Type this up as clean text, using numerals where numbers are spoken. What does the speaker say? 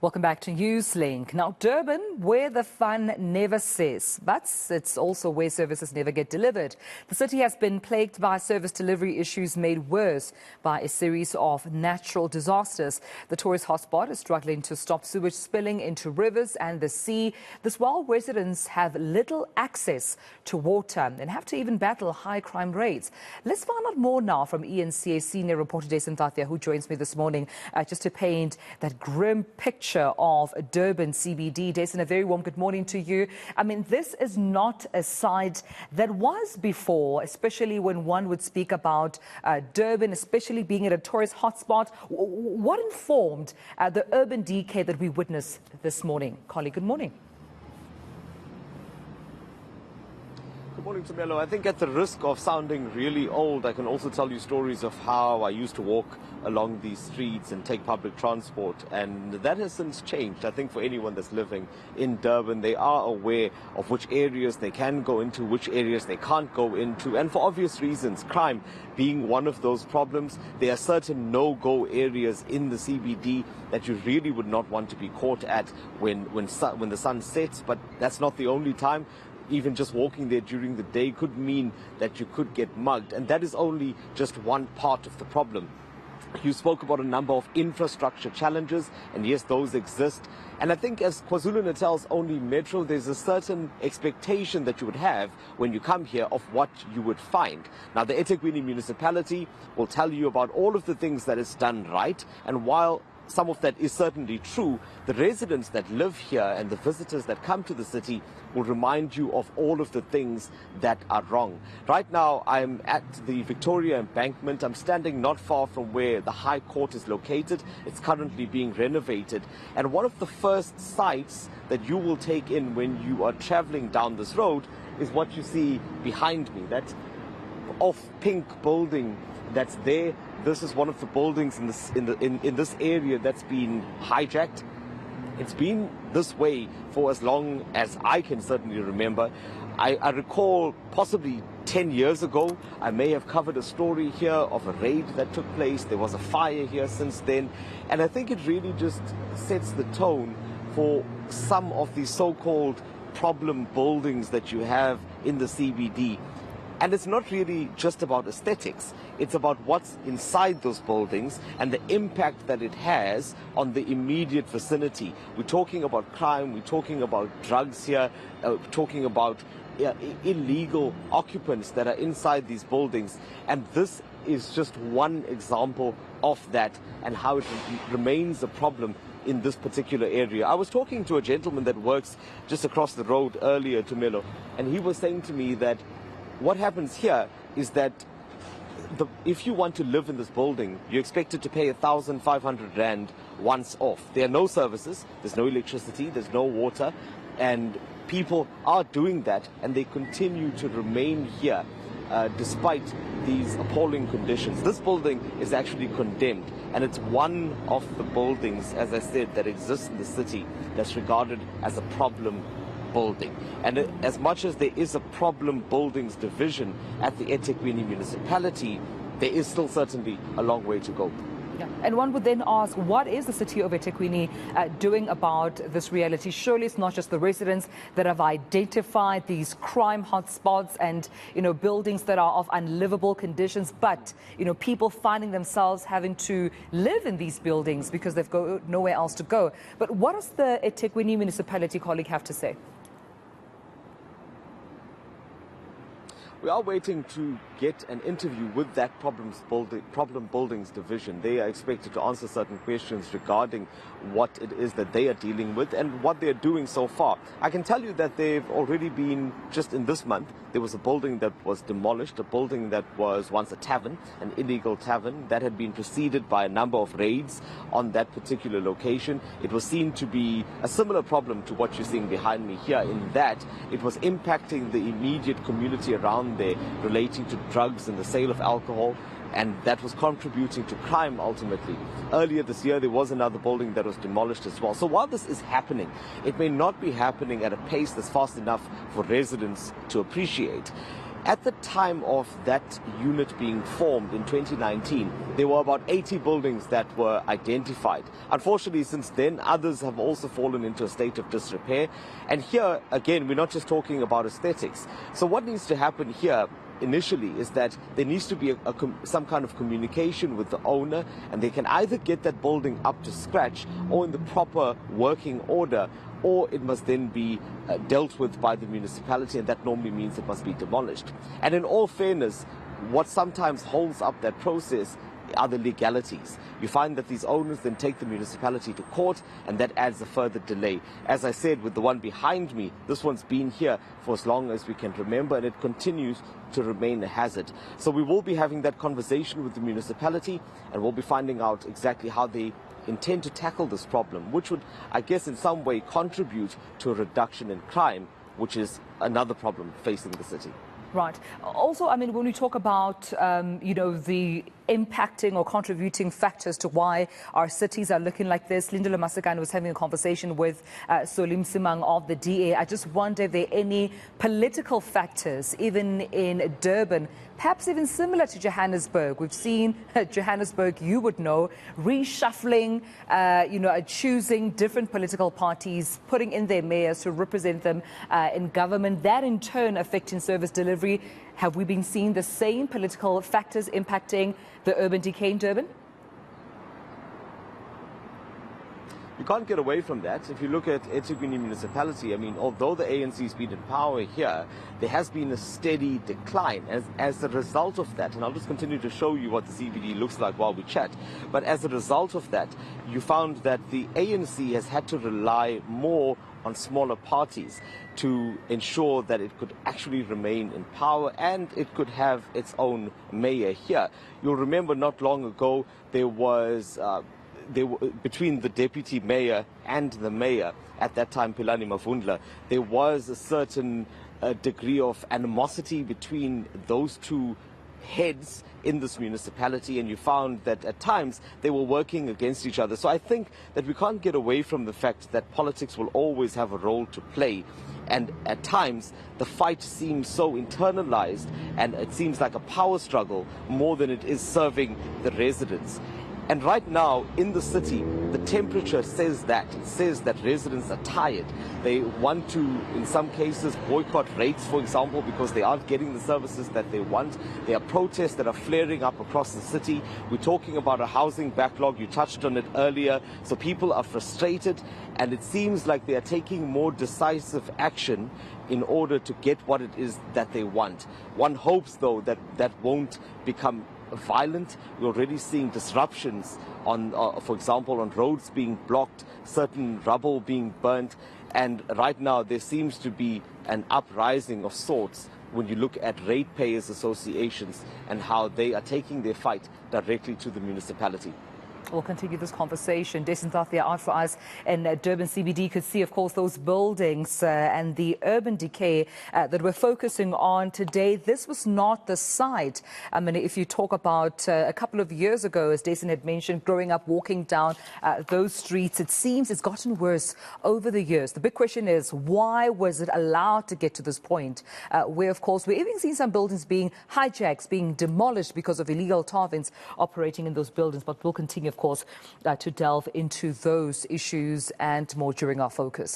Welcome back to Newslink. Now, Durban, where the fun never ceases, but it's also where services never get delivered. The city has been plagued by service delivery issues made worse by a series of natural disasters. The tourist hotspot is struggling to stop sewage spilling into rivers and the sea. This while residents have little access to water and have to even battle high crime rates. Let's find out more now from eNCA senior reporter Dasen Thathiah, who joins me this morning just to paint that grim picture of Durban CBD. Dasen, a very warm good morning to you. I mean, this is not a site that was before, especially when one would speak about Durban, especially being at a tourist hotspot. What informed the urban decay that we witnessed this morning? Colleague, good morning. Good morning, Tumelo. I think at the risk of sounding really old, I can also tell you stories of how I used to walk along these streets and take public transport, and that has since changed. I think for anyone that's living in Durban, they are aware of which areas they can go into, which areas they can't go into, and for obvious reasons, crime being one of those problems. There are certain no-go areas in the CBD that you really would not want to be caught at when the sun sets, but that's not the only time. Even just walking there during the day could mean that you could get mugged, and that is only just one part of the problem. You spoke about a number of infrastructure challenges, and yes, those exist. And I think as KwaZulu-Natal's only metro, there's a certain expectation that you would have when you come here of what you would find. Now, the eThekwini Municipality will tell you about all of the things that is done right, and while some of that is certainly true, the residents that live here and the visitors that come to the city will remind you of all of the things that are wrong. Right now, I'm at the Victoria Embankment. I'm standing not far from where the High Court is located. It's currently being renovated. And one of the first sights that you will take in when you are traveling down this road is what you see behind me, that off-pink building that's there. This is one of the buildings in this area that's been hijacked. It's been this way for as long as I can certainly remember. I recall possibly 10 years ago, I may have covered a story here of a raid that took place. There was a fire here since then. And I think it really just sets the tone for some of these so-called problem buildings that you have in the CBD. And it's not really just about aesthetics. It's about what's inside those buildings and the impact that it has on the immediate vicinity. We're talking about crime, we're talking about drugs here, we're talking about illegal occupants that are inside these buildings. And this is just one example of that and how it remains a problem in this particular area. I was talking to a gentleman that works just across the road earlier, Tumelo, and he was saying to me that what happens here is that if you want to live in this building, you're expected to pay 1,500 Rand once off. There are no services, there's no electricity, there's no water, and people are doing that, and they continue to remain here despite these appalling conditions. This building is actually condemned, and it's one of the buildings, as I said, that exists in the city that's regarded as a problem building. And as much as there is a problem buildings division at the eThekwini Municipality, there is still certainly a long way to go. Yeah. And one would then ask, what is the city of eThekwini doing about this reality? Surely it's not just the residents that have identified these crime hotspots and, buildings that are of unlivable conditions, but, people finding themselves having to live in these buildings because they've got nowhere else to go. But what does the eThekwini Municipality colleague have to say? We are waiting to get an interview with that problem buildings division. They are expected to answer certain questions regarding what it is that they are dealing with and what they're doing so far. I can tell you that they've already been, just in this month, there was a building that was demolished, a building that was once a tavern, an illegal tavern, that had been preceded by a number of raids on that particular location. It was seen to be a similar problem to what you're seeing behind me here, in that it was impacting the immediate community around there, relating to drugs and the sale of alcohol, and that was contributing to crime ultimately. Earlier this year, there was another building that was demolished as well. So while this is happening, it may not be happening at a pace that's fast enough for residents to appreciate. At the time of that unit being formed in 2019, there were about 80 buildings that were identified. Unfortunately, since then, others have also fallen into a state of disrepair. And here, again, we're not just talking about aesthetics. So what needs to happen here initially is that there needs to be some kind of communication with the owner, and they can either get that building up to scratch or in the proper working order, or it must then be dealt with by the municipality, and that normally means it must be demolished. And in all fairness, what sometimes holds up that process are the legalities. You find that these owners then take the municipality to court, and that adds a further delay. As I said, with the one behind me, this one's been here for as long as we can remember, and it continues to remain a hazard. So we will be having that conversation with the municipality, and we'll be finding out exactly how they intend to tackle this problem, which would, I guess, in some way contribute to a reduction in crime, which is another problem facing the city. Right. Also, I mean, when we talk about, the impacting or contributing factors to why our cities are looking like this, Lindelo Masakane was having a conversation with Solim Simang of the DA. I just wonder if there are any political factors, even in Durban, perhaps even similar to Johannesburg. We've seen Johannesburg, you would know, reshuffling, choosing different political parties, putting in their mayors to represent them in government, that in turn affecting service delivery. Have we been seeing the same political factors impacting the urban decay in Durban? You can't get away from that. If you look at eThekwini Municipality, I mean, although the ANC has been in power here, there has been a steady decline as a result of that. And I'll just continue to show you what the CBD looks like while we chat. But as a result of that, you found that the ANC has had to rely more on smaller parties to ensure that it could actually remain in power and it could have its own mayor here. You'll remember not long ago there was between the deputy mayor and the mayor at that time, Philani Mavundla, there was a certain degree of animosity between those two heads in this municipality, and you found that at times they were working against each other. So I think that we can't get away from the fact that politics will always have a role to play, and at times the fight seems so internalized and it seems like a power struggle more than it is serving the residents. And right now in the city, the temperature says that. It says that residents are tired. They want to, in some cases, boycott rates, for example, because they aren't getting the services that they want. There are protests that are flaring up across the city. We're talking about a housing backlog. You touched on it earlier. So people are frustrated, and it seems like they are taking more decisive action in order to get what it is that they want. One hopes, though, that that won't become violent. We're already seeing disruptions on, for example, on roads being blocked, certain rubble being burnt, and right now there seems to be an uprising of sorts when you look at ratepayers associations and how they are taking their fight directly to the municipality. We'll continue this conversation. Dasen Thathiah out for us in Durban CBD could see, of course, those buildings and the urban decay that we're focusing on today. This was not the site. I mean, if you talk about a couple of years ago, as Dasen had mentioned, growing up, walking down those streets, it seems it's gotten worse over the years. The big question is, why was it allowed to get to this point where, of course, we're even seeing some buildings being hijacked, being demolished because of illegal tarvins operating in those buildings. But we'll continue, of course, to delve into those issues and more during our focus.